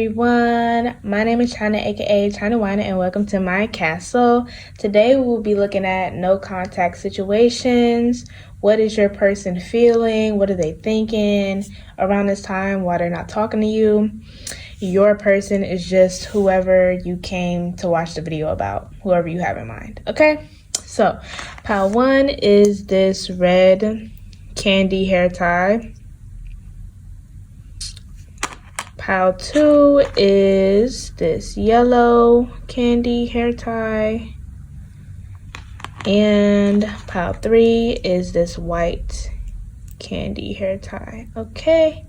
everyone, my name is China, aka China Wina, and welcome to my castle. Today we will be looking at no contact situations. What is your person feeling? What are they thinking around this time while they're not talking to you? Your person is just whoever you came to watch the video about, whoever you have in mind, okay? So pile 1 is this red candy hair tie. Pile 2 is this yellow candy hair tie. And pile 3 is this white candy hair tie. Okay,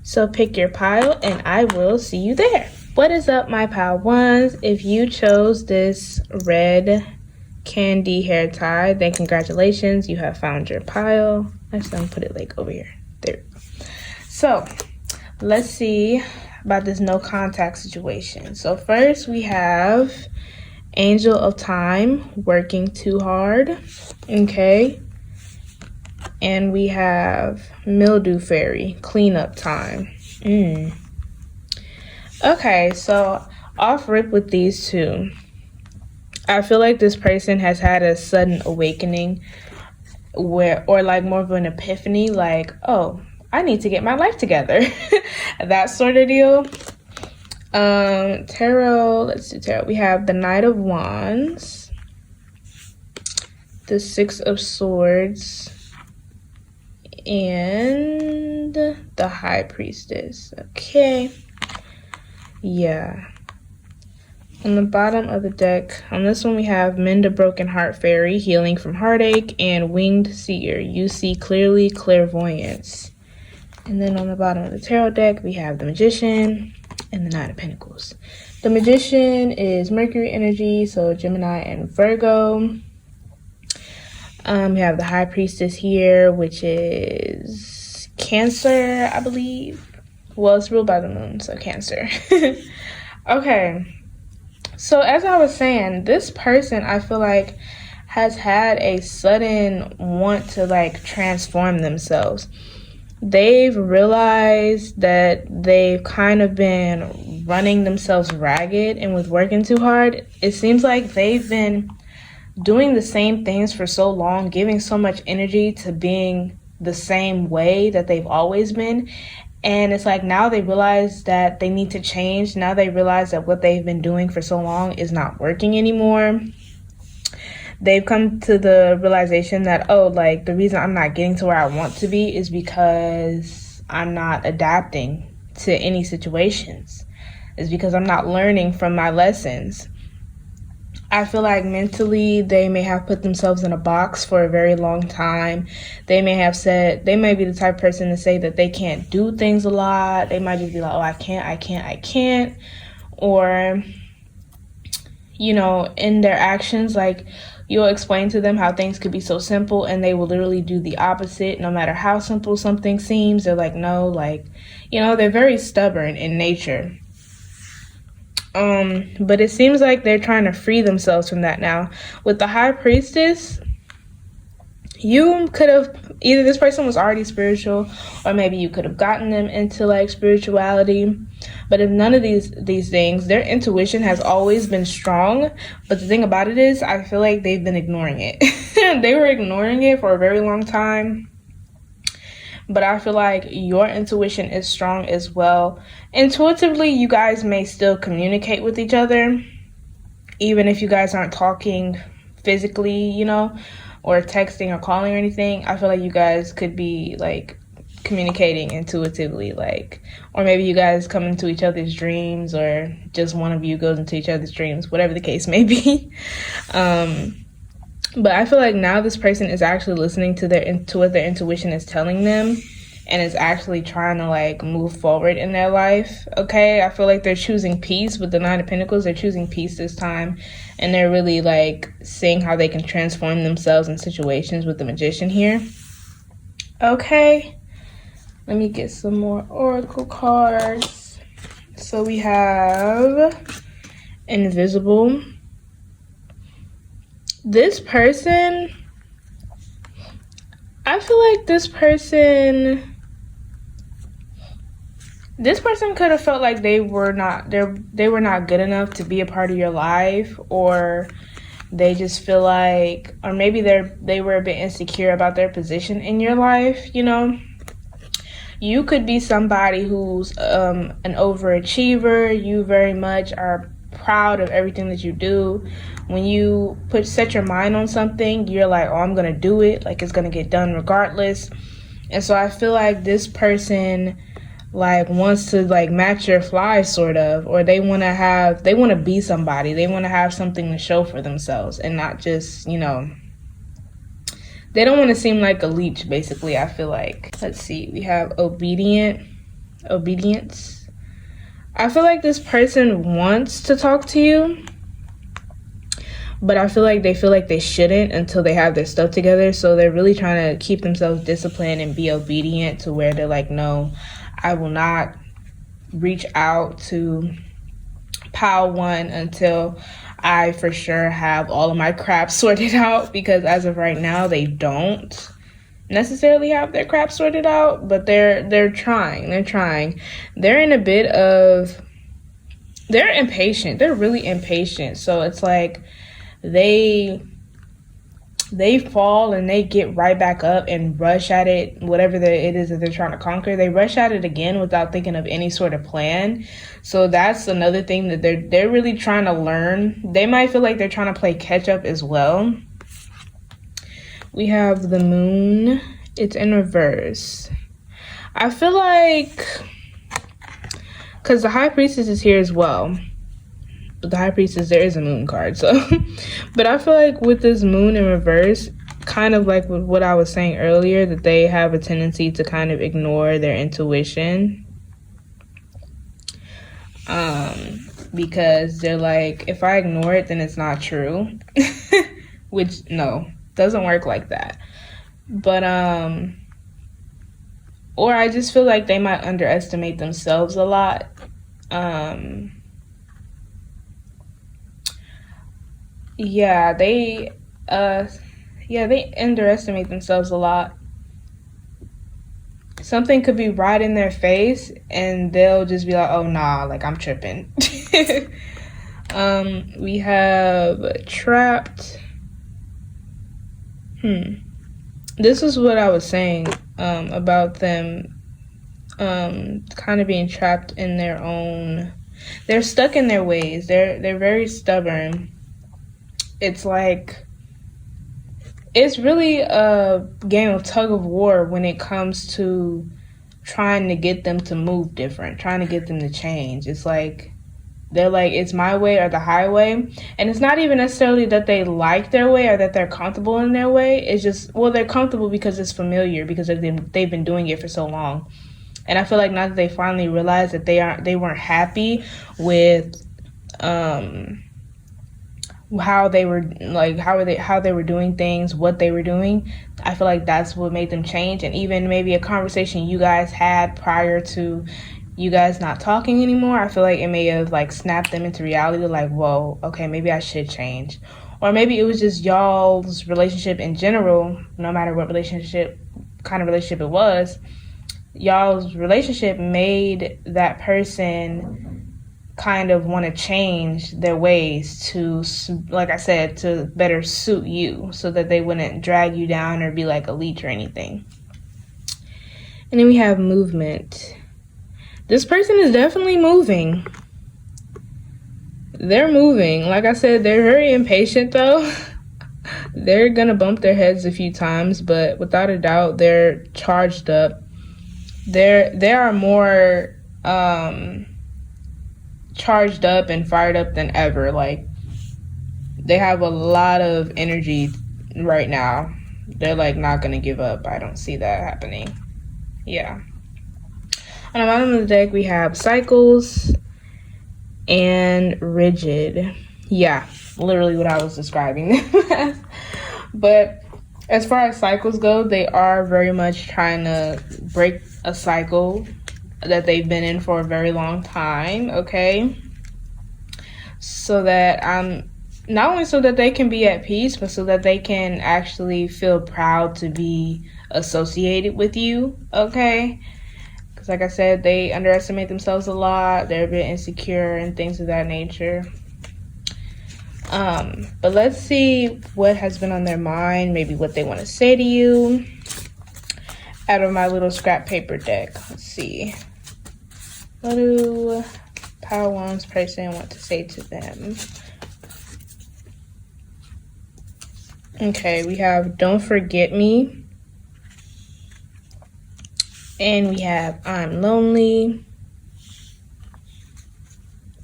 so pick your pile and I will see you there. What is up, my pile 1s? If you chose this red candy hair tie, then congratulations, you have found your pile. Actually, I'm gonna put it like over here. There we go. So let's see about this no contact situation. So first we have Angel of Time, working too hard. Okay. And we have Mildew Fairy, cleanup time. Okay, so off rip with these two. I feel like this person has had a sudden awakening or like more of an epiphany, like, oh, I need to get my life together. That sort of deal. Tarot, let's do tarot. We have the Knight of Wands, the Six of Swords, and the High Priestess. Okay. Yeah. On the bottom of the deck, on this one we have Mend a Broken Heart Fairy, healing from heartache, and Winged Seer, you see clearly, clairvoyance. And then on the bottom of the tarot deck, we have the Magician and the Nine of Pentacles. The Magician is Mercury energy, so Gemini and Virgo. We have the High Priestess here, which is Cancer, I believe. Well, it's ruled by the moon, so Cancer. Okay. So as I was saying, this person, I feel like, has had a sudden want to like transform themselves. They've realized that they've kind of been running themselves ragged, and with working too hard, it seems like they've been doing the same things for so long, giving so much energy to being the same way that they've always been. And it's like now they realize that they need to change. Now they realize that what they've been doing for so long is not working anymore. They've come to the realization that, oh, like the reason I'm not getting to where I want to be is because I'm not adapting to any situations. It's because I'm not learning from my lessons. I feel like mentally they may have put themselves in a box for a very long time. They may have said, they may be the type of person to say that they can't do things a lot. They might just be like, oh, I can't. Or, you know, in their actions, like you'll explain to them how things could be so simple and they will literally do the opposite. No matter how simple something seems, they're like, no, like, you know, they're very stubborn in nature. But it seems like they're trying to free themselves from that now. With the High Priestess, you could have, either this person was already spiritual, or maybe you could have gotten them into like spirituality. But if none of these things, their intuition has always been strong. But the thing about it is, I feel like they've been ignoring it. They were ignoring it for a very long time. But I feel like your intuition is strong as well. Intuitively, you guys may still communicate with each other, even if you guys aren't talking physically, you know, or texting or calling or anything. I feel like you guys could be like communicating intuitively, like, or maybe you guys come into each other's dreams, or just one of you goes into each other's dreams, whatever the case may be. But I feel like now this person is actually listening to what their intuition is telling them, and is actually trying to like move forward in their life. Okay, I feel like they're choosing peace with the Nine of Pentacles. They're choosing peace this time, and they're really like seeing how they can transform themselves in situations with the Magician here. Okay, let me get some more oracle cards. So we have Invisible. This person, I feel like this person this person could have felt like they were not good enough to be a part of your life, or they just feel like, or maybe they were a bit insecure about their position in your life. You know, you could be somebody who's an overachiever. You very much are proud of everything that you do. When you set your mind on something, you're like, oh, I'm gonna do it, like it's gonna get done regardless. And so I feel like this person like wants to like match your fly, sort of, or they want to be somebody. They want to have something to show for themselves, and not just, you know, they don't want to seem like a leech, basically. I feel like, let's see, we have obedience. I feel like this person wants to talk to you, but I feel like they shouldn't until they have their stuff together. So they're really trying to keep themselves disciplined and be obedient to where they're like, no, I will not reach out to pile one until I for sure have all of my crap sorted out, because as of right now, they don't necessarily have their crap sorted out, but they're trying. They're in a bit of, they're impatient. They're really impatient. So it's like they fall and they get right back up and rush at it, whatever it is that they're trying to conquer. They rush at it again without thinking of any sort of plan. So that's another thing that they're really trying to learn. They might feel like they're trying to play catch up as well. We have the moon. It's in reverse. I feel like, because the high priestess is here as well. But the high priestess, there is a moon card, so but I feel like with this moon in reverse, kind of like with what I was saying earlier, that they have a tendency to kind of ignore their intuition, because they're like, if I ignore it, then it's not true. Which, no, doesn't work like that. But or I just feel like they might underestimate themselves a lot. Yeah, they underestimate themselves a lot. Something could be right in their face and they'll just be like, oh nah, like I'm tripping. We have trapped. This is what I was saying about them kind of being trapped in their own, they're stuck in their ways. They're very stubborn. It's like, it's really a game of tug of war when it comes to trying to get them to move different, trying to get them to change. It's like, they're like, it's my way or the highway. And it's not even necessarily that they like their way or that they're comfortable in their way. It's just, well, they're comfortable because it's familiar, because they've been doing it for so long. And I feel like now that they finally realized that they weren't happy with how they were doing things, what they were doing, I feel like that's what made them change. And even maybe a conversation you guys had prior to you guys not talking anymore, I feel like it may have like snapped them into reality, like, whoa, okay, maybe I should change. Or maybe it was just y'all's relationship in general, no matter what kind of relationship it was, y'all's relationship made that person kind of want to change their ways to, like I said, to better suit you, so that they wouldn't drag you down or be like a leech or anything. And then we have movement. This person is definitely moving. They're moving. Like I said, they're very impatient though. They're gonna bump their heads a few times, but without a doubt, they're charged up. They are more charged up and fired up than ever. Like, they have a lot of energy right now. They're like not gonna give up. I don't see that happening. Yeah. On the bottom of the deck, we have cycles and rigid. Yeah, literally what I was describing them as. But as far as cycles go, they are very much trying to break a cycle that they've been in for a very long time, okay? So that not only so that they can be at peace, but so that they can actually feel proud to be associated with you, okay? Because like I said, they underestimate themselves a lot. They're a bit insecure and things of that nature. But let's see what has been on their mind, maybe what they want to say to you out of my little scrap paper deck. Let's see. What do Power Wands person want to say to them? Okay, we have Don't Forget Me. And we have I'm Lonely.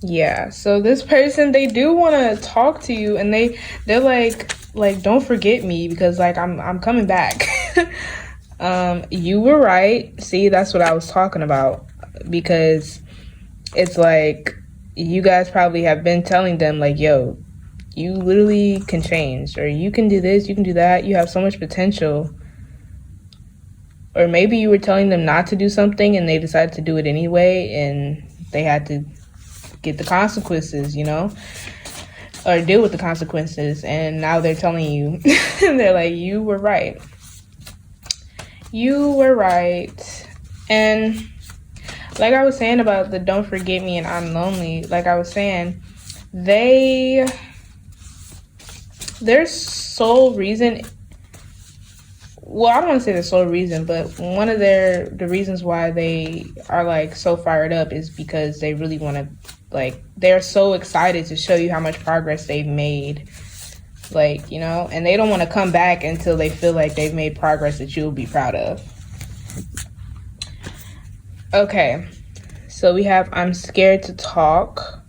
Yeah, so this person, they do want to talk to you, and they're like don't forget me, because like I'm coming back. You were right. See, that's what I was talking about, because it's like you guys probably have been telling them like, yo, you literally can change, or you can do this, you can do that, you have so much potential. Or maybe you were telling them not to do something and they decided to do it anyway, and they had to get the consequences, you know, or deal with the consequences. And now they're telling you, they're like, you were right. You were right. And like I was saying about the Don't Forget Me and I'm Lonely, like I was saying, their sole reason, well, I don't want to say the sole reason, but one of the reasons why they are like so fired up is because they really want to, like, they're so excited to show you how much progress they've made, like, you know, and they don't want to come back until they feel like they've made progress that you'll be proud of. Okay, so we have I'm scared to talk,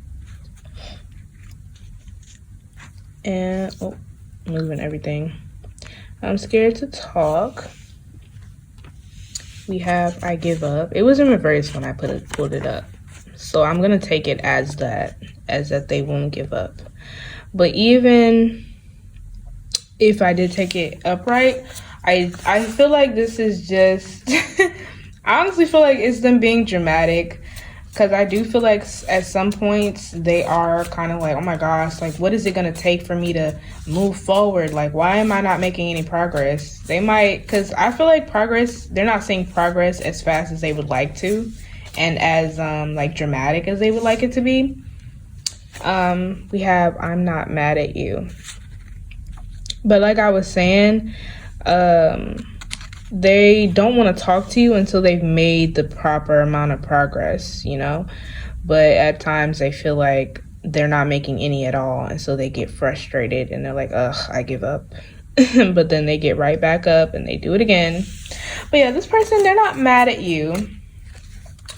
and moving everything. I'm scared to talk. We have I give up. It was in reverse when I pulled it up. So I'm going to take it as that they won't give up. But even if I did take it upright, I feel like this is just, I honestly feel like it's them being dramatic. Because I do feel like at some points they are kind of like, oh my gosh, like what is it going to take for me to move forward? Like, why am I not making any progress? They might, because I feel like they're not seeing progress as fast as they would like to, and as like dramatic as they would like it to be. We have I'm not mad at you. But like I was saying, they don't want to talk to you until they've made the proper amount of progress, you know? But at times they feel like they're not making any at all, and so they get frustrated and they're like, ugh, I give up. But then they get right back up and they do it again. But yeah, this person, they're not mad at you.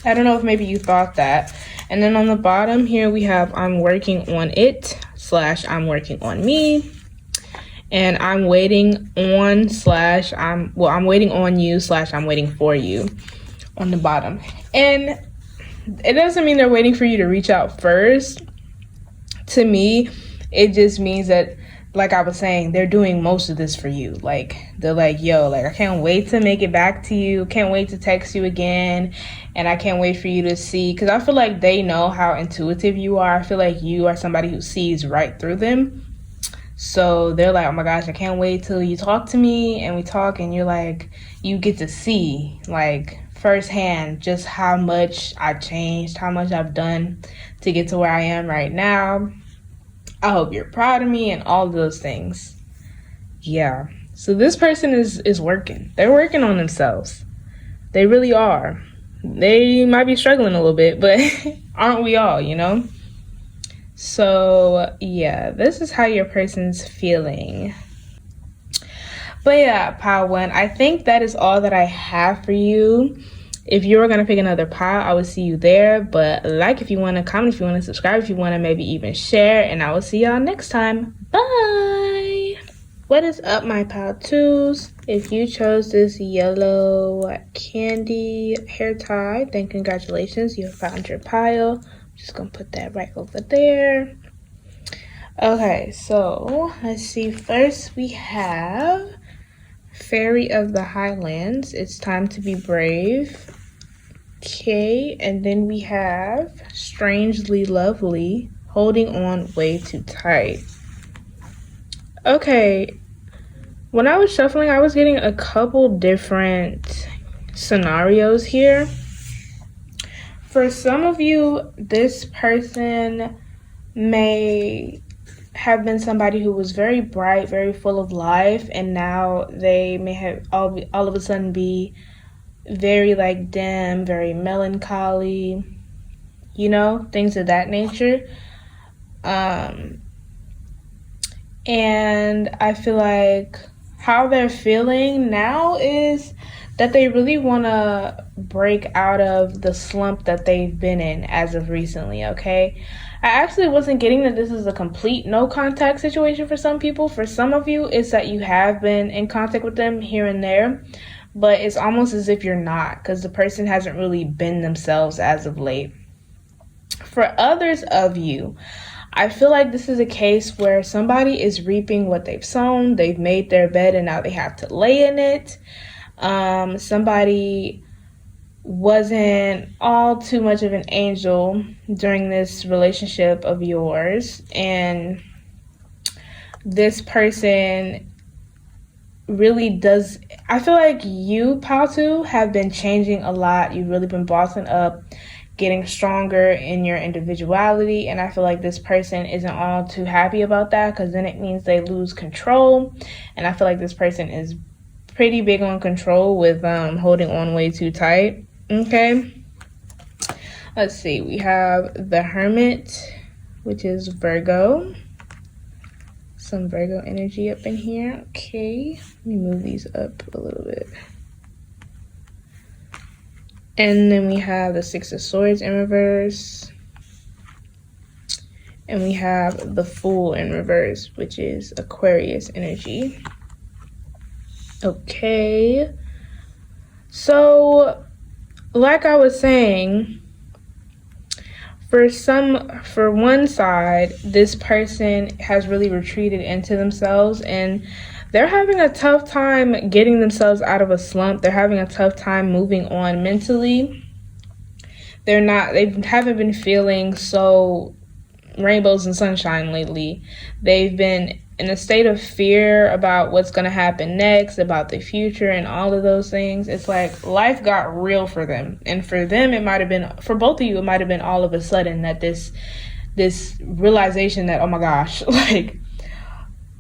I don't know if maybe you thought that. And then on the bottom here we have I'm working on it / I'm working on me. And I'm waiting on / I'm waiting on you / I'm waiting for you on the bottom. And it doesn't mean they're waiting for you to reach out first. To me, it just means that, like I was saying, they're doing most of this for you. Like, they're like, yo, like, I can't wait to make it back to you. Can't wait to text you again. And I can't wait for you to see. Because I feel like they know how intuitive you are. I feel like you are somebody who sees right through them. So they're like, oh my gosh, I can't wait till you talk to me and we talk, and you're like, you get to see like firsthand just how much I've changed, how much I've done to get to where I am right now. I hope you're proud of me and all of those things. Yeah. So this person is working. They're working on themselves. They really are. They might be struggling a little bit, but aren't we all, you know? So yeah, this is how your person's feeling. But yeah, pile one, I think that is all that I have for you. If you were going to pick another pile, I will see you there. But like if you want to, comment if you want to, subscribe if you want to, maybe even share. And I will see y'all next time. Bye. What is up, my pile twos? If you chose this yellow candy hair tie, then congratulations, you have found your pile. Just gonna put that right over there. Okay, so let's see. First we have Fairy of the Highlands. It's time to be brave. Okay, and then we have Strangely Lovely. Holding on way too tight. Okay, when I was shuffling, I was getting a couple different scenarios here. For some of you, this person may have been somebody who was very bright, very full of life, and now they may have all of a sudden be very like dim, very melancholy, you know, things of that nature. And I feel like how they're feeling now is that they really want to break out of the slump that they've been in as of recently, okay? I actually wasn't getting that this is a complete no contact situation for some people. For some of you, it's that you have been in contact with them here and there, but it's almost as if you're not, because the person hasn't really been themselves as of late. For others of you, I feel like this is a case where somebody is reaping what they've sown. They've made their bed and now they have to lay in it. Somebody wasn't all too much of an angel during this relationship of yours, and this person really does. I feel like you, Patu, have been changing a lot. You've really been bossing up, getting stronger in your individuality, and I feel like this person isn't all too happy about that, because then it means they lose control, and I feel like this person is pretty big on control with holding on way too tight. Okay, let's see, we have the Hermit, which is Virgo. Some Virgo energy up in here. Okay, let me move these up a little bit. And then we have the Six of Swords in reverse. And we have the Fool in reverse, which is Aquarius energy. Okay. So, like I was saying, for one side, this person has really retreated into themselves, and they're having a tough time getting themselves out of a slump. They're having a tough time moving on mentally. They haven't been feeling so rainbows and sunshine lately. They've been in a state of fear about what's going to happen next, about the future and all of those things. It's like life got real for them. And for them, it might have been, for both of you, it might have been all of a sudden that this realization that, oh my gosh, like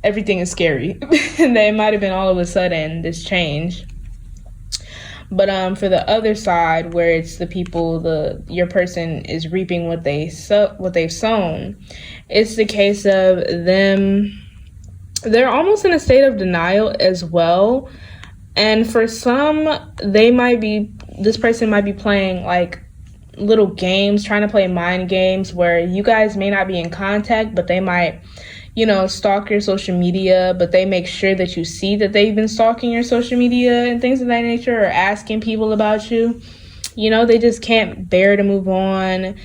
everything is scary. And that it might have been all of a sudden this change. But for the other side, where it's the people, your person is reaping what they've sown, it's the case of them. They're almost in a state of denial as well. And for some, this person might be playing like little games, trying to play mind games where you guys may not be in contact, but they might, stalk your social media, but they make sure that you see that they've been stalking your social media and things of that nature, or asking people about you. They just can't bear to move on.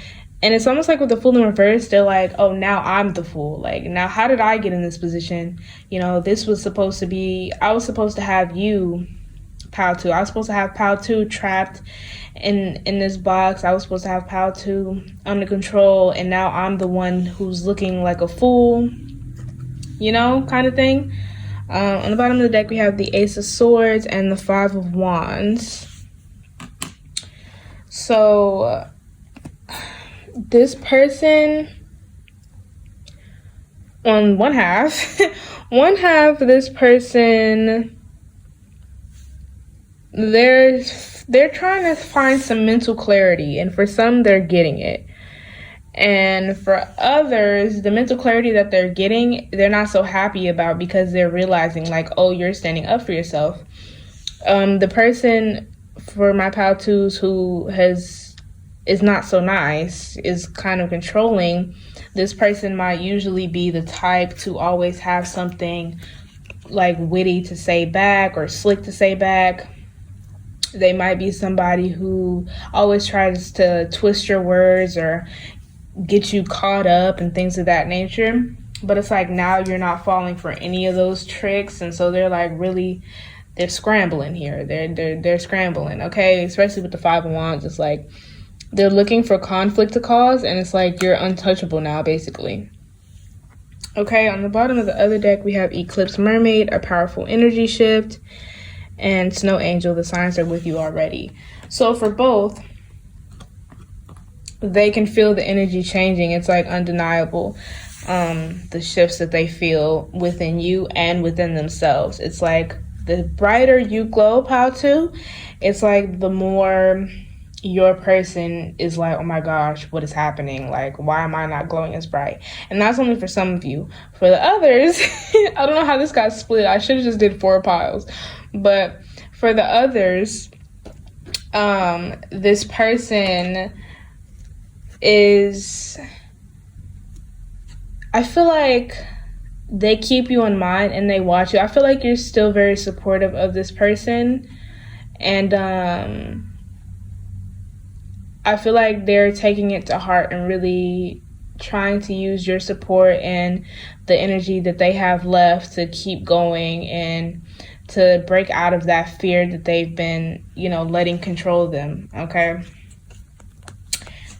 And it's almost like with the Fool in reverse, they're like, oh, now I'm the fool. Like, now how did I get in this position? This was supposed to be, I was supposed to have you, Pal2. I was supposed to have Pal2 trapped in this box. I was supposed to have Pal2 under control, and now I'm the one who's looking like a fool, kind of thing. On the bottom of the deck, we have the Ace of Swords and the Five of Wands. So this person, on one half of this person, they're trying to find some mental clarity, and for some, they're getting it. And for others, the mental clarity that they're getting, they're not so happy about, because they're realizing like, oh, you're standing up for yourself. The person, for my pal twos, who is not so nice, is kind of controlling. This person might usually be the type to always have something like witty to say back or slick to say back. They might be somebody who always tries to twist your words or get you caught up and things of that nature. But it's like now you're not falling for any of those tricks, and so they're like they're scrambling here. They're scrambling, okay? Especially with the Five of Wands, it's like they're looking for conflict to cause, and it's like you're untouchable now, basically. Okay, on the bottom of the other deck, we have Eclipse Mermaid, a powerful energy shift, and Snow Angel, the signs are with you already. So for both, they can feel the energy changing. It's like undeniable. The shifts that they feel within you and within themselves. It's like the brighter you glow, Patu, it's like the more your person is like, oh my gosh, what is happening? Like, why am I not glowing as bright? And that's only for some of you. For the others, I don't know how this got split. I should have just did 4 piles. But for the others, this person is, I feel like they keep you in mind and they watch you. I feel like you're still very supportive of this person. And I feel like they're taking it to heart and really trying to use your support and the energy that they have left to keep going and to break out of that fear that they've been, letting control them, okay?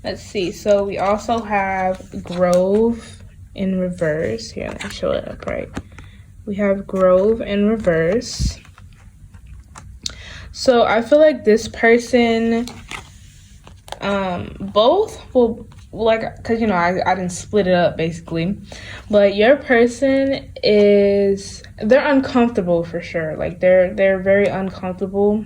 Let's see. So we also have Grove in reverse. Here, let me show it up right. We have Grove in reverse. So I feel like this person, both will, like, because, I didn't split it up, basically. But your person they're uncomfortable for sure. Like, they're very uncomfortable.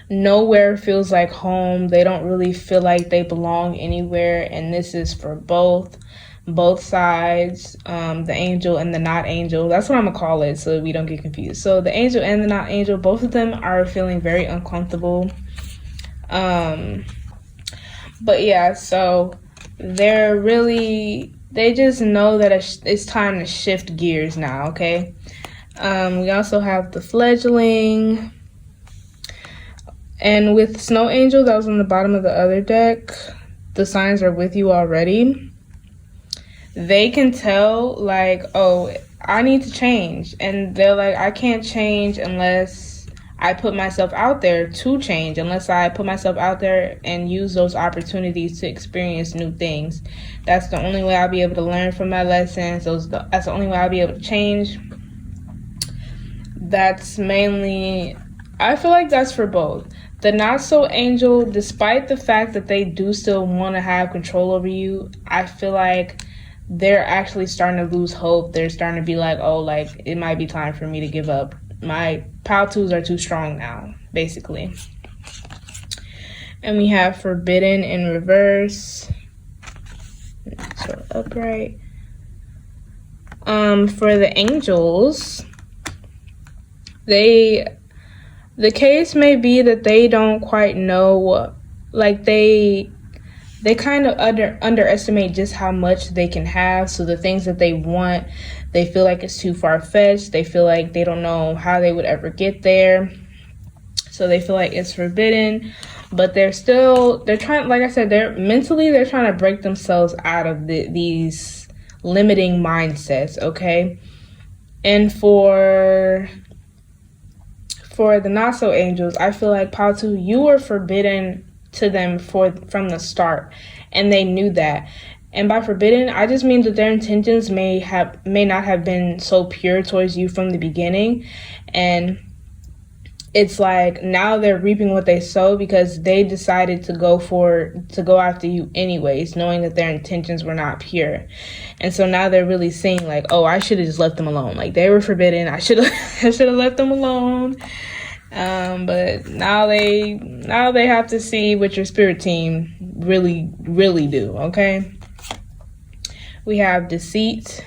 Nowhere feels like home. They don't really feel like they belong anywhere. And this is for both sides, the angel and the not angel. That's what I'm gonna call it so we don't get confused. So the angel and the not angel, both of them are feeling very uncomfortable. But yeah, so they just know that it's time to shift gears now, okay? We also have the fledgling. And with Snow Angel, that was on the bottom of the other deck, the signs are with you already. They can tell, like, oh, I need to change. And they're like, I can't change unless I put myself out there to change, unless I put myself out there and use those opportunities to experience new things. That's the only way I'll be able to learn from my lessons. That's the only way I'll be able to change. That's mainly, I feel like that's for both. The not so angel, despite the fact that they do still want to have control over you, I feel like they're actually starting to lose hope. They're starting to be like, oh, like, it might be time for me to give up. My Paltus are too strong now, basically. And we have Forbidden in reverse. So upright. For the angels, the case may be that they don't quite know, like, they kind of underestimate just how much they can have. So the things that they want, they feel like it's too far-fetched. They feel like they don't know how they would ever get there. So they feel like it's forbidden. But they're trying, like I said, they're trying to break themselves out of these limiting mindsets, okay? And for the not so angels, I feel like, Patu, you were forbidden to them from the start, and they knew that. And by forbidden, I just mean that their intentions may not have been so pure towards you from the beginning, and it's like now they're reaping what they sow because they decided to go after you anyways, knowing that their intentions were not pure. And so now they're really seeing, like, oh, I should have just left them alone. Like, they were forbidden. I should have left them alone. But now they have to see what your spirit team really, really do, okay? We have deceit.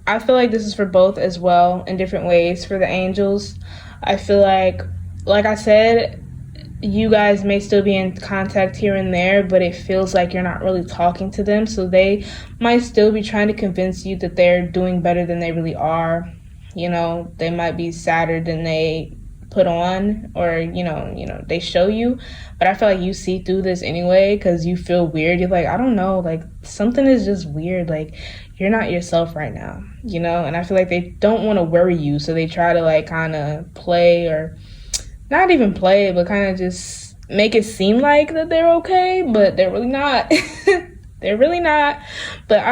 I feel like this is for both as well in different ways. For the angels, I feel like I said, you guys may still be in contact here and there, but it feels like you're not really talking to them. So they might still be trying to convince you that they're doing better than they really are. They might be sadder than they put on, or, they show you. But I feel like you see through this anyway because you feel weird. You're like, I don't know, like, something is just weird. Like, you're not yourself right now, And I feel like they don't want to worry you. So they try to, like, kind of play, or not even play, but kind of just make it seem like that they're okay, but they're really not. They're really not. But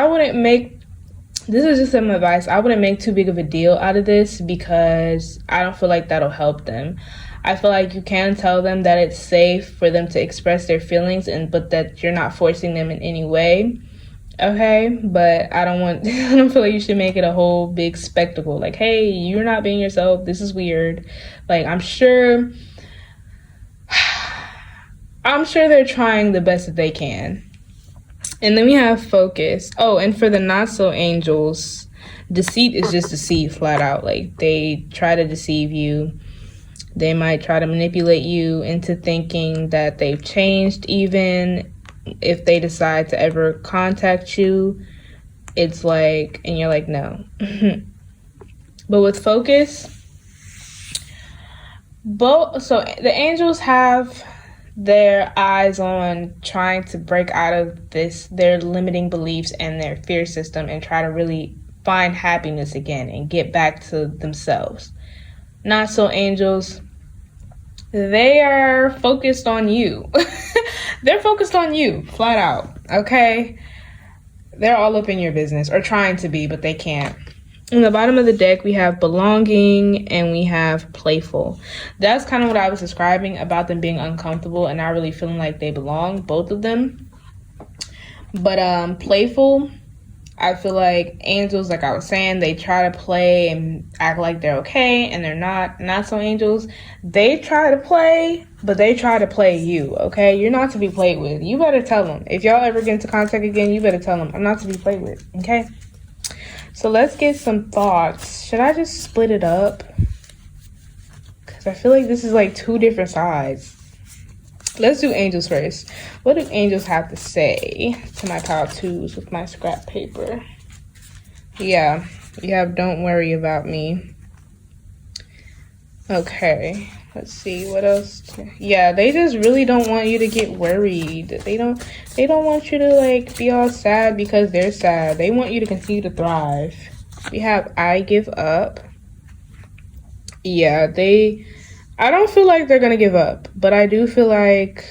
this is just some advice. I wouldn't make too big of a deal out of this because I don't feel like that'll help them. I feel like you can tell them that it's safe for them to express their feelings, but that you're not forcing them in any way. Okay, but I don't feel like you should make it a whole big spectacle. Like, hey, you're not being yourself. This is weird. Like, I'm sure they're trying the best that they can. And then we have focus. Oh, and for the not so angels, deceit is just deceit flat out. Like, they try to deceive you. They might try to manipulate you into thinking that they've changed, even if they decide to ever contact you. It's like, and you're like, no. But with focus, so the angels have their eyes on trying to break out of their limiting beliefs and their fear system, and try to really find happiness again and get back to themselves. Not so angels, they are focused on you. They're focused on you, flat out, okay? They're all up in your business, or trying to be, but they can't. In the bottom of the deck, we have belonging and we have playful. That's kind of what I was describing about them being uncomfortable and not really feeling like they belong, both of them. But playful, I feel like angels, like I was saying, they try to play and act like they're okay, and they're not. Not so angels, they try to play, but they try to play you, okay? You're not to be played with. You better tell them. If y'all ever get into contact again, you better tell them, I'm not to be played with, okay? So let's get some thoughts. Should I just split it up? Because I feel like this is like two different sides. Let's do angels first. What do angels have to say to my pile twos with my scrap paper? Yeah, you have don't worry about me. Okay, let's see what else. Yeah, they just really don't want you to get worried. They don't want you to like be all sad because they're sad. They want you to continue to thrive. We have I give up. Yeah, I don't feel like they're gonna give up, but I do feel like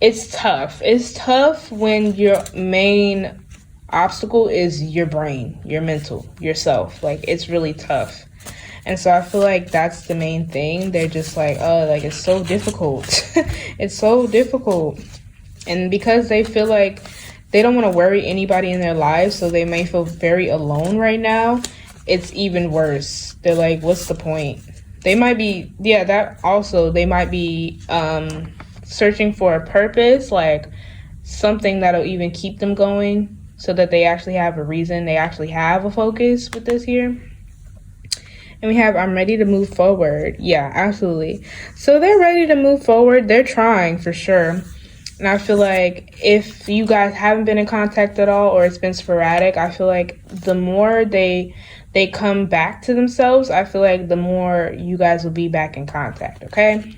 it's tough. It's tough when your main obstacle is your brain, your mental, yourself. Like, it's really tough. And so I feel like that's the main thing. They're just like, oh, like, it's so difficult. It's so difficult. And because they feel like they don't want to worry anybody in their lives, so they may feel very alone right now, it's even worse. They're like, what's the point? They might be, they might be searching for a purpose, like something that'll even keep them going, so that they actually have a reason, they actually have a focus with this here. And we have, I'm ready to move forward. Yeah, absolutely. So they're ready to move forward. They're trying for sure. And I feel like if you guys haven't been in contact at all, or it's been sporadic, I feel like the more they come back to themselves, I feel like the more you guys will be back in contact, okay?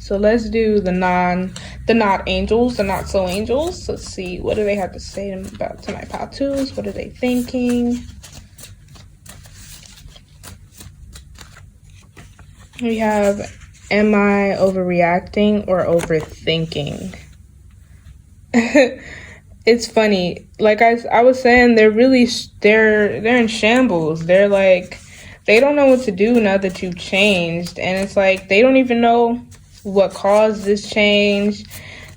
So let's do the not angels, the not so angels. Let's see, what do they have to say to my pile twos? What are they thinking? We have, am I overreacting or overthinking? It's funny. Like I was saying, they're in shambles. They're like, they don't know what to do now that you've changed. And it's like, they don't even know what caused this change.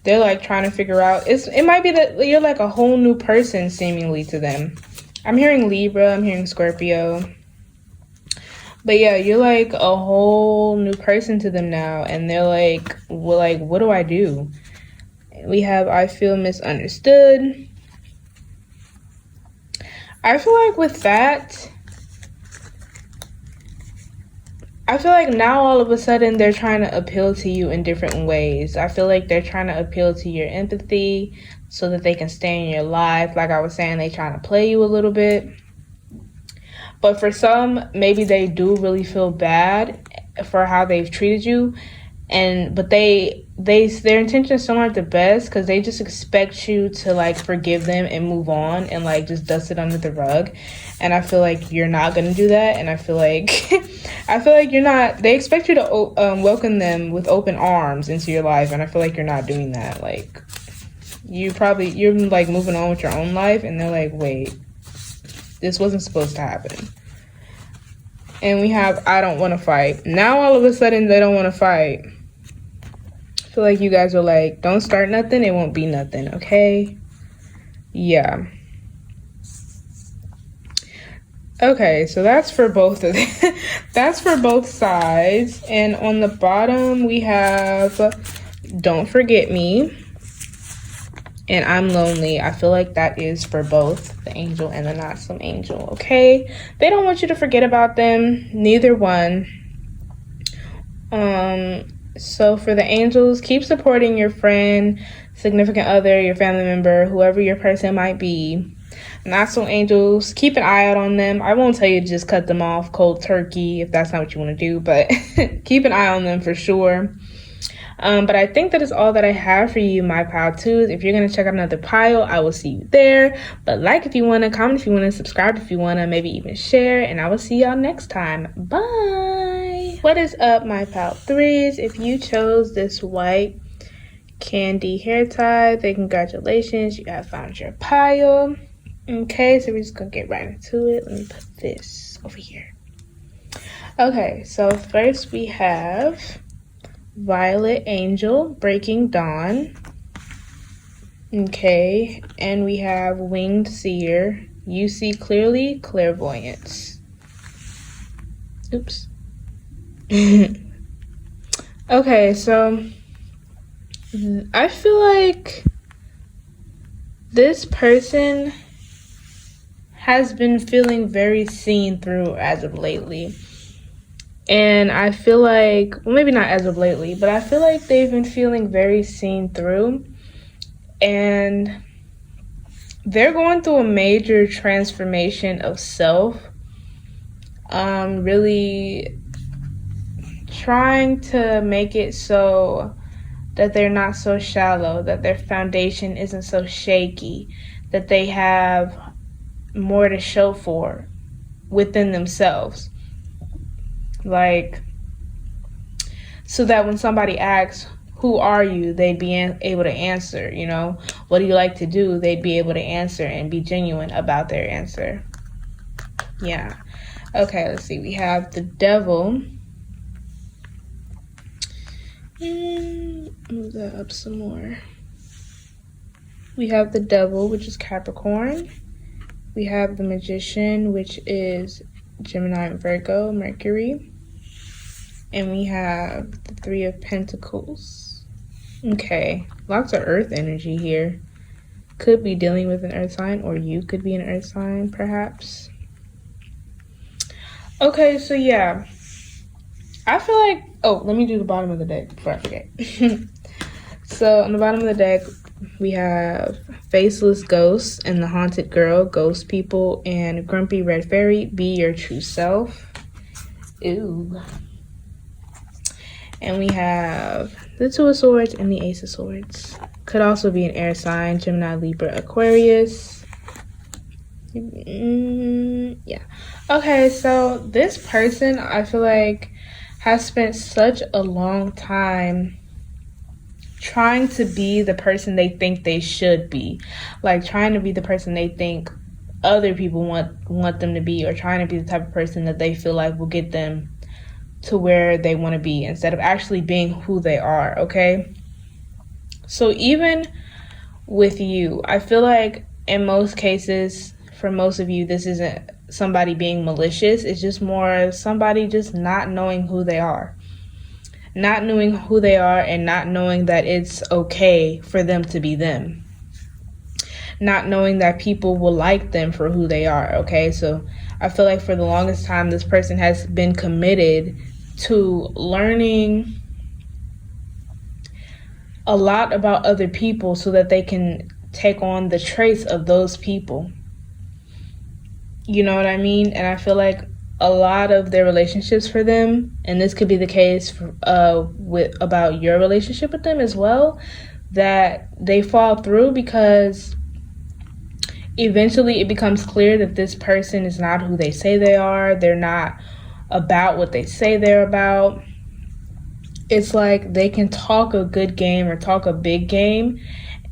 They're like trying to figure out, it might be that you're like a whole new person seemingly to them. I'm hearing Libra, I'm hearing Scorpio. But yeah, you're like a whole new person to them now. And they're like, well, what do I do? We have, I feel misunderstood. I feel like with that, I feel like now all of a sudden they're trying to appeal to you in different ways. I feel like they're trying to appeal to your empathy so that they can stay in your life. Like I was saying, they trying to play you a little bit. But for some, maybe they do really feel bad for how they've treated you. But their intentions still aren't the best, because they just expect you to like forgive them and move on and like just dust it under the rug. And I feel like you're not gonna do that. And I feel like you're not. They expect you to welcome them with open arms into your life, and I feel like you're not doing that. Like you're like moving on with your own life, and they're like, wait, this wasn't supposed to happen. And we have I don't want to fight. Now all of a sudden they don't want to fight. I feel like you guys are like, don't start nothing, it won't be nothing, okay? Yeah. Okay, so that's for both of them. That's for both sides. And on the bottom we have don't forget me and I'm lonely. I feel like that is for both the angel and the not so angel, okay? They don't want you to forget about them, neither one. So for the angels, keep supporting your friend, significant other, your family member, whoever your person might be. Not so angels, keep an eye out on them. I won't tell you to just cut them off cold turkey if that's not what you want to do, but keep an eye on them for sure. But I think that is all that I have for you, my pile twos. If you're going to check out another pile, I will see you there. But like if you want to, comment if you want to, subscribe if you want to, maybe even share. And I will see y'all next time. Bye. What is up, my pile threes? If you chose this white candy hair tie, then congratulations. You have found your pile. Okay, so we're just going to get right into it. Let me put this over here. Okay, so first we have Violet Angel, Breaking Dawn. Okay, and we have Winged Seer, You See Clearly, Clairvoyance. Oops. Okay, so I feel like this person has been feeling very seen through as of lately. And I feel like, well, maybe not as of lately, but I feel like they've been feeling very seen through. And they're going through a major transformation of self. Really trying to make it so that they're not so shallow, that their foundation isn't so shaky, that they have more to show for within themselves. Like, so that when somebody asks, who are you, they'd be able to answer, you know, what do you like to do? They'd be able to answer and be genuine about their answer. Yeah. Okay, let's see. We have the Devil. Move that up some more. We have the Devil, which is Capricorn. We have the Magician, which is Gemini and Virgo, Mercury. And we have the Three of Pentacles. Okay, lots of earth energy here. Could be dealing with an earth sign, or you could be an earth sign, perhaps. Okay, so yeah. I feel like, oh, let me do the bottom of the deck before I forget. So on the bottom of the deck, we have Faceless Ghosts and the Haunted Girl, Ghost People, and Grumpy Red Fairy, Be Your True Self. Ooh. And we have the Two of Swords and the Ace of Swords. Could also be an air sign, Gemini, Libra, Aquarius. Yeah. Okay, so this person, I feel like, has spent such a long time trying to be the person they think they should be. Like, trying to be the person they think other people want them to be, or trying to be the type of person that they feel like will get them to where they want to be, instead of actually being who they are, okay? So even with you, I feel like in most cases, for most of you, this isn't somebody being malicious. It's just more somebody just not knowing who they are. Not knowing who they are and not knowing that it's okay for them to be them. Not knowing that people will like them for who they are, okay? So I feel like for the longest time, this person has been committed to learning a lot about other people so that they can take on the traits of those people. You know what I mean? And I feel like a lot of their relationships for them, and this could be the case for, about your relationship with them as well, that they fall through because eventually it becomes clear that this person is not who they say they are. They're not about what they say they're about. It's like they can talk a good game or talk a big game,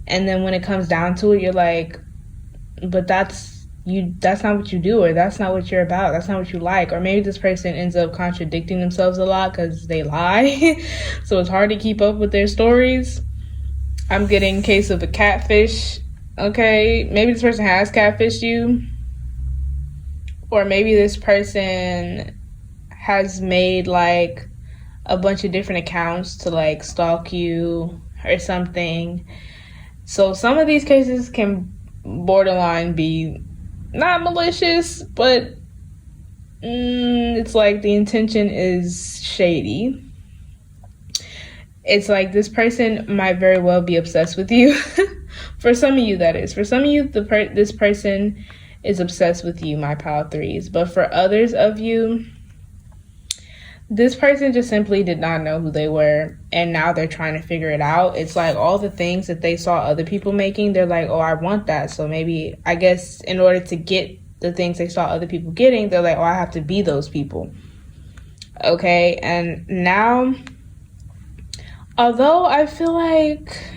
and then when it comes down to it, you're like, but that's that's not what you do, or that's not what you're about, that's not what you like. Or maybe this person ends up contradicting themselves a lot because they lie. So it's hard to keep up with their stories. I'm getting a case of a catfish. Okay, maybe this person has catfished you, or maybe this person has made like a bunch of different accounts to like stalk you or something. So some of these cases can borderline be not malicious, but it's like the intention is shady. It's like this person might very well be obsessed with you. For some of you, that is. For some of you, this person is obsessed with you, my pile threes. But for others of you, this person just simply did not know who they were, and now they're trying to figure it out. It's like all the things that they saw other people making, they're like, oh, I want that. So maybe, I guess, in order to get the things they saw other people getting, they're like, oh, I have to be those people. Okay, and now, although I feel like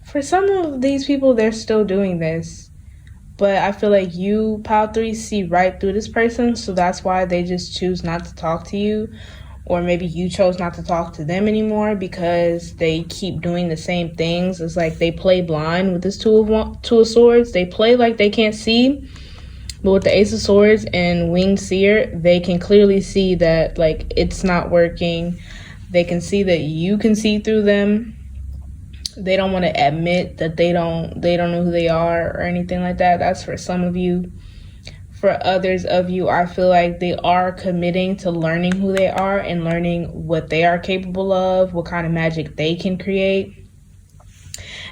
for some of these people, they're still doing this. But I feel like you, pile three, see right through this person, so that's why they just choose not to talk to you. Or maybe you chose not to talk to them anymore because they keep doing the same things. It's like they play blind with this two of swords. They play like they can't see. But with the Ace of Swords and Winged Seer, they can clearly see that like it's not working. They can see that you can see through them. They don't want to admit that they don't know who they are or anything like that. That's for some of you. For others of you, I feel like they are committing to learning who they are and learning what they are capable of, what kind of magic they can create.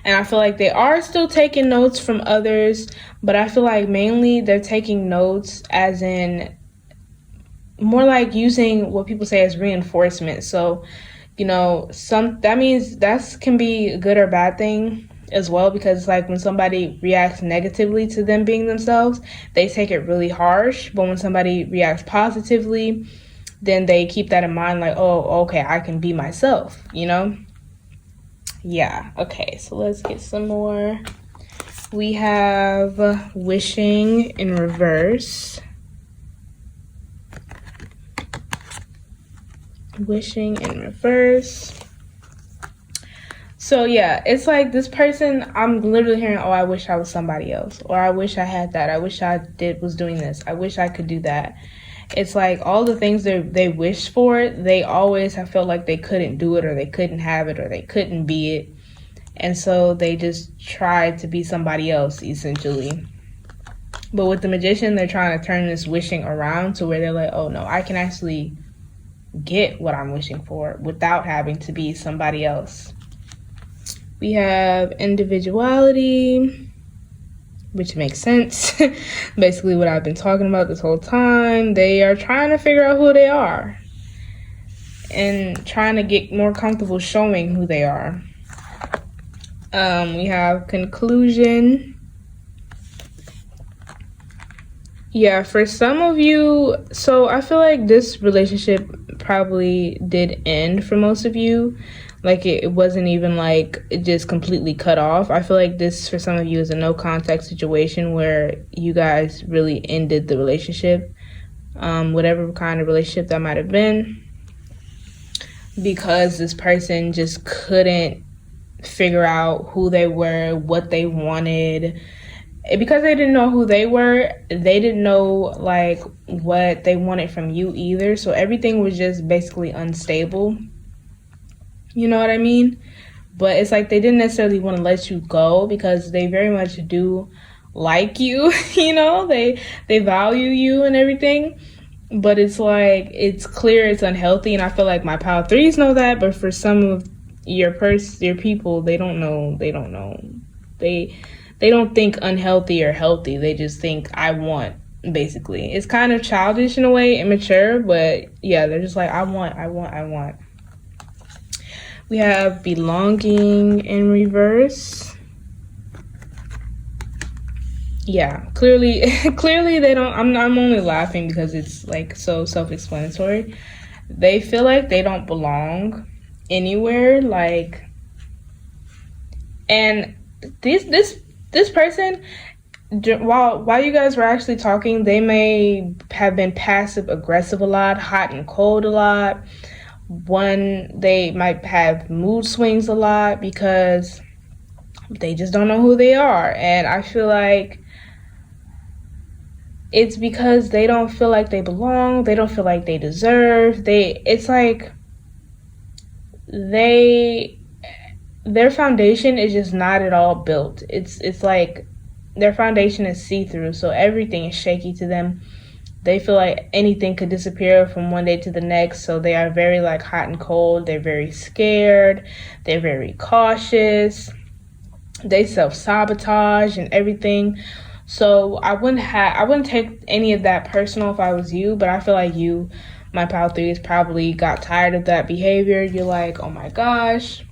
And I feel like they are still taking notes from others, but I feel like mainly they're taking notes as in more like using what people say as reinforcement. So, you know, that means that can be a good or bad thing as well, because it's like when somebody reacts negatively to them being themselves, they take it really harsh. But when somebody reacts positively, then they keep that in mind, like, oh, okay, I can be myself, you know? Yeah, okay, so let's get some more. We have wishing in reverse. Wishing in reverse. So yeah, it's like this person, I'm literally hearing, oh, I wish I was somebody else, or I wish I had that, I wish I was doing this, I wish I could do that. It's like all the things they wish for, they always have felt like they couldn't do it, or they couldn't have it, or they couldn't be it. And so they just tried to be somebody else, essentially. But with the Magician, they're trying to turn this wishing around to where they're like, oh no, I can actually get what I'm wishing for without having to be somebody else. We have individuality, which makes sense. Basically what I've been talking about this whole time. They are trying to figure out who they are and trying to get more comfortable showing who they are. We have conclusion. Yeah, for some of you, so I feel like this relationship probably did end for most of you. Like it wasn't even like it just completely cut off. I feel like this for some of you is a no contact situation where you guys really ended the relationship, whatever kind of relationship that might have been, because this person just couldn't figure out who they were, what they wanted. Because they didn't know who they were, they didn't know like what they wanted from you either. So everything was just basically unstable. You know what I mean? But it's like they didn't necessarily want to let you go because they very much do like you, you know? They value you and everything. But it's like, it's clear it's unhealthy, and I feel like my pile threes know that, but for some of your people, they don't know. They don't think unhealthy or healthy. They just think I want, basically. It's kind of childish in a way, immature, but yeah, they're just like, I want. We have belonging in reverse. Yeah, clearly they don't, I'm only laughing because it's like so self-explanatory. They feel like they don't belong anywhere, like, and this This person, while you guys were actually talking, they may have been passive aggressive a lot, hot and cold a lot. They might have mood swings a lot because they just don't know who they are. And I feel like it's because they don't feel like they belong. They don't feel like they deserve. It's like their foundation is just not at all built. It's like their foundation is see-through, so everything is shaky to them. They feel like anything could disappear from one day to the next, so they are very like hot and cold. They're very scared. They're very cautious. They self-sabotage and everything. So I wouldn't take any of that personal if I was you, but I feel like you, my pile 3s, probably got tired of that behavior. You're like, oh my gosh,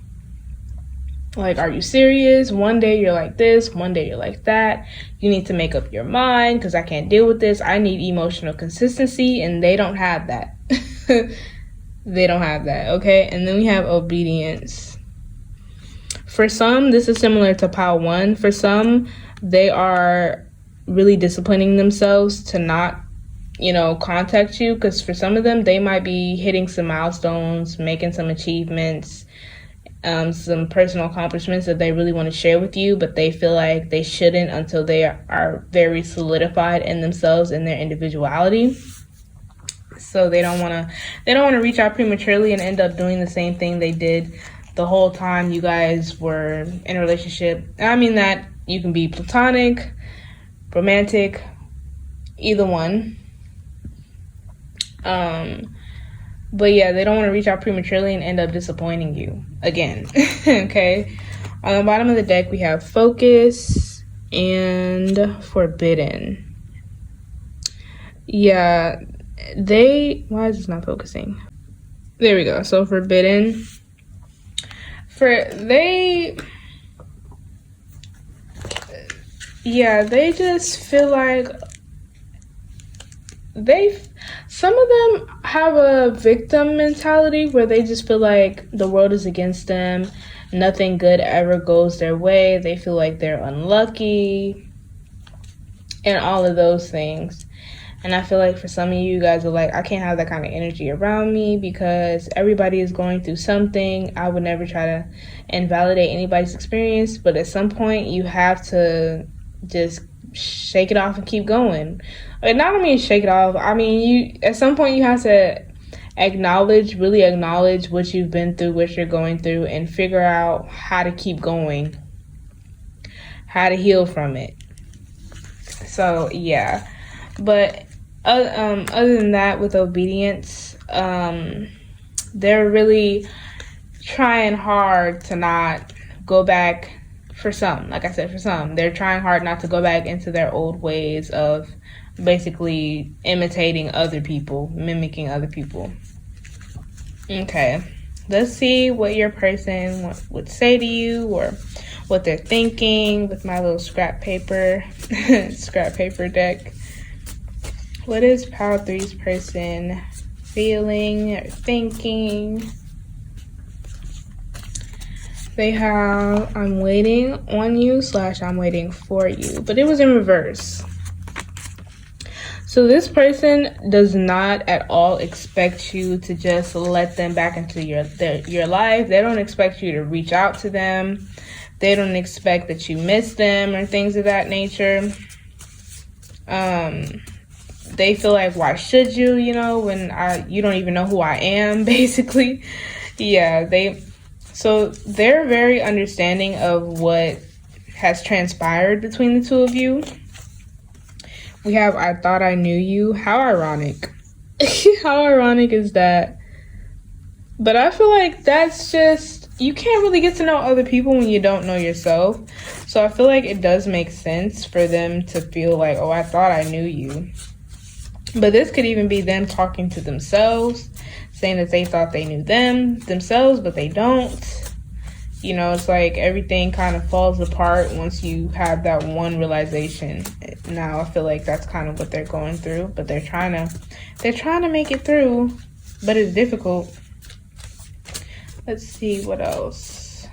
like, are you serious? One day you're like this, one day you're like that. You need to make up your mind because I can't deal with this. I need emotional consistency, and they don't have that. They don't have that, okay? And then we have obedience. For some, this is similar to pile 1. For some, they are really disciplining themselves to not, contact you, because for some of them, they might be hitting some milestones, making some achievements, some personal accomplishments that they really want to share with you, but they feel like they shouldn't until they are very solidified in themselves and their individuality. So they don't want to reach out prematurely and end up doing the same thing they did the whole time you guys were in a relationship. I mean that you can be platonic, romantic, either one. But yeah, they don't want to reach out prematurely and end up disappointing you again. Okay. On the bottom of the deck, we have focus and forbidden. Yeah, why is this not focusing? There we go. So forbidden. They just feel like some of them have a victim mentality where they just feel like the world is against them. Nothing good ever goes their way. They feel like they're unlucky and all of those things. And I feel like for some of you guys are like, I can't have that kind of energy around me because everybody is going through something. I would never try to invalidate anybody's experience, but at some point you have to just shake it off and keep going. Not I mean shake it off. I mean, at some point you have to really acknowledge what you've been through, what you're going through, and figure out how to keep going, how to heal from it. So yeah, but other than that, with obedience, they're really trying hard to not go back. For some, like I said, they're trying hard not to go back into their old ways of basically imitating other people, mimicking other people. Okay, let's see what your person would say to you or what they're thinking with my little scrap paper deck. What is pile 3's person feeling or thinking? They have, I'm waiting on you / I'm waiting for you, but it was in reverse. So this person does not at all expect you to just let them back into your life. They don't expect you to reach out to them. They don't expect that you miss them or things of that nature. They feel like, why should you, when you don't even know who I am, basically. Yeah, So they're very understanding of what has transpired between the two of you. We have, I thought I knew you. How ironic. How ironic is that? But I feel like that's just, you can't really get to know other people when you don't know yourself. So I feel like it does make sense for them to feel like, oh, I thought I knew you. But this could even be them talking to themselves, saying that they thought they knew themselves, but they don't. It's like everything kind of falls apart once you have that one realization. Now I feel like that's kind of what they're going through, but they're trying to make it through, but it's difficult. Let's see what else.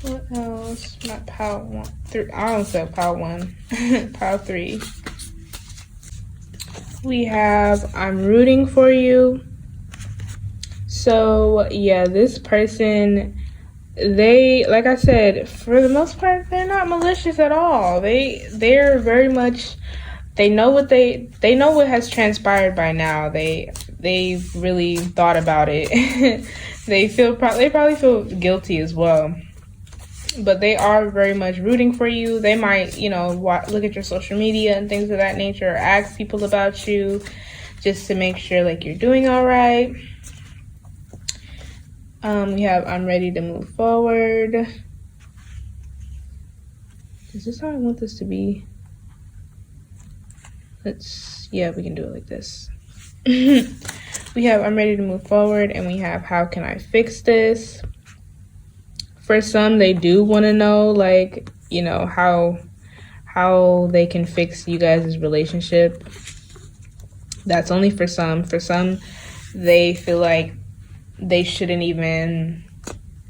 What else? My pile 1, 3. I don't say pile 1. Pile 3. We have I'm rooting for you. So yeah, this person, they, like I said, for the most part, they're not malicious at all. They're very much, they know what know what has transpired by now. They really thought about it. They probably feel guilty as well. But they are very much rooting for you. They might, look at your social media and things of that nature, or ask people about you just to make sure like you're doing all right. We have I'm ready to move forward. Is this how I want this to be? Yeah, we can do it like this. We have I'm ready to move forward, and we have how can I fix this? For some, they do want to know, like, how they can fix you guys' relationship. That's only for some. For some, they feel like they shouldn't even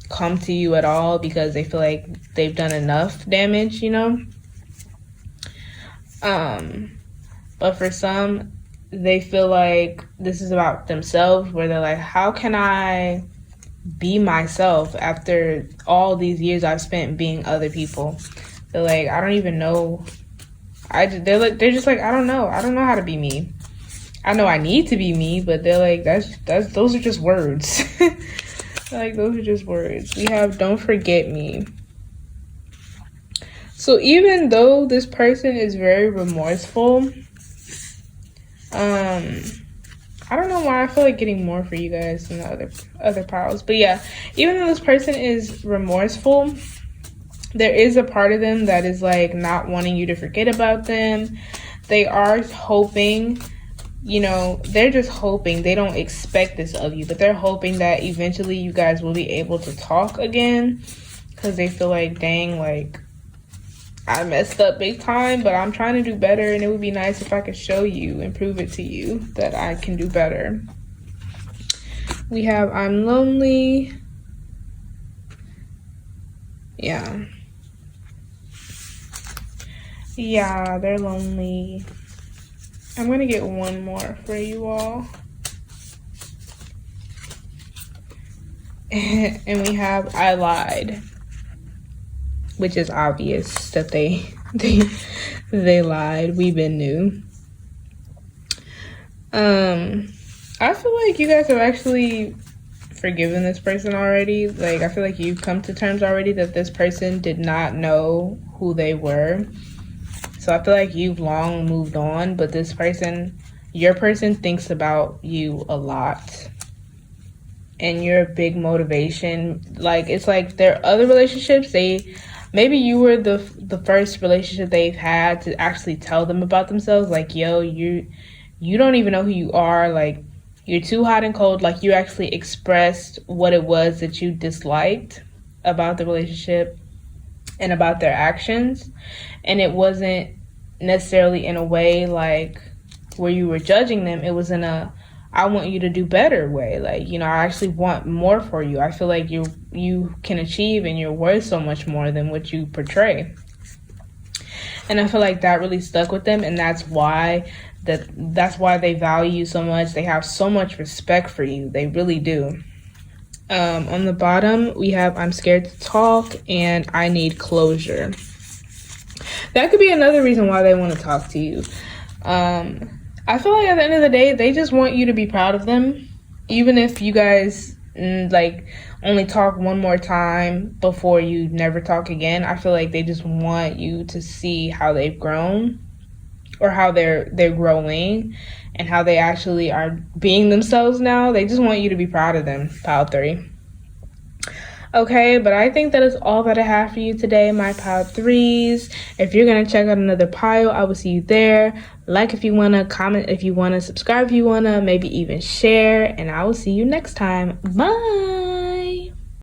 come to you at all because they feel like they've done enough damage, But for some, they feel like this is about themselves, where they're like, how can I be myself after all these years I've spent being other people? They're like, I don't even know. They're just like, I don't know how to be me. I know I need to be me, but they're like, those are just words. Like, those are just words. We have don't forget me. So even though this person is very remorseful, I don't know why I feel like getting more for you guys than the other piles. But yeah, even though this person is remorseful, there is a part of them that is like not wanting you to forget about them. They are hoping, they're just hoping. They don't expect this of you, but they're hoping that eventually you guys will be able to talk again, because they feel like, dang, like, I messed up big time, but I'm trying to do better, and it would be nice if I could show you and prove it to you that I can do better. We have I'm lonely. Yeah, they're lonely. I'm gonna get one more for you all. And we have I lied, which is obvious that they lied. We've been new. I feel like you guys have actually forgiven this person already. Like, I feel like you've come to terms already that this person did not know who they were. So I feel like you've long moved on, but this person, your person, thinks about you a lot. And you're a big motivation. Like, it's like their other relationships, maybe you were the first relationship they've had to actually tell them about themselves. Like, yo, you don't even know who you are. Like, you're too hot and cold. Like, you actually expressed what it was that you disliked about the relationship and about their actions. And it wasn't necessarily in a way like where you were judging them. It was in a I want you to do better way. Like, I actually want more for you. I feel like you can achieve and you're worth so much more than what you portray. And I feel like that really stuck with them, and that's why they value you so much. They have so much respect for you. They really do. On the bottom, we have I'm scared to talk and I need closure. That could be another reason why they want to talk to you. I feel like at the end of the day, they just want you to be proud of them. Even if you guys only talk one more time before you never talk again, I feel like they just want you to see how they've grown, or how they're growing, and how they actually are being themselves now. They just want you to be proud of them. Pile 3. Okay, but I think that is all that I have for you today, my pile 3s. If you're going to check out another pile, I will see you there. Like if you want to, comment if you want to, subscribe if you want to, maybe even share, and I will see you next time. Bye!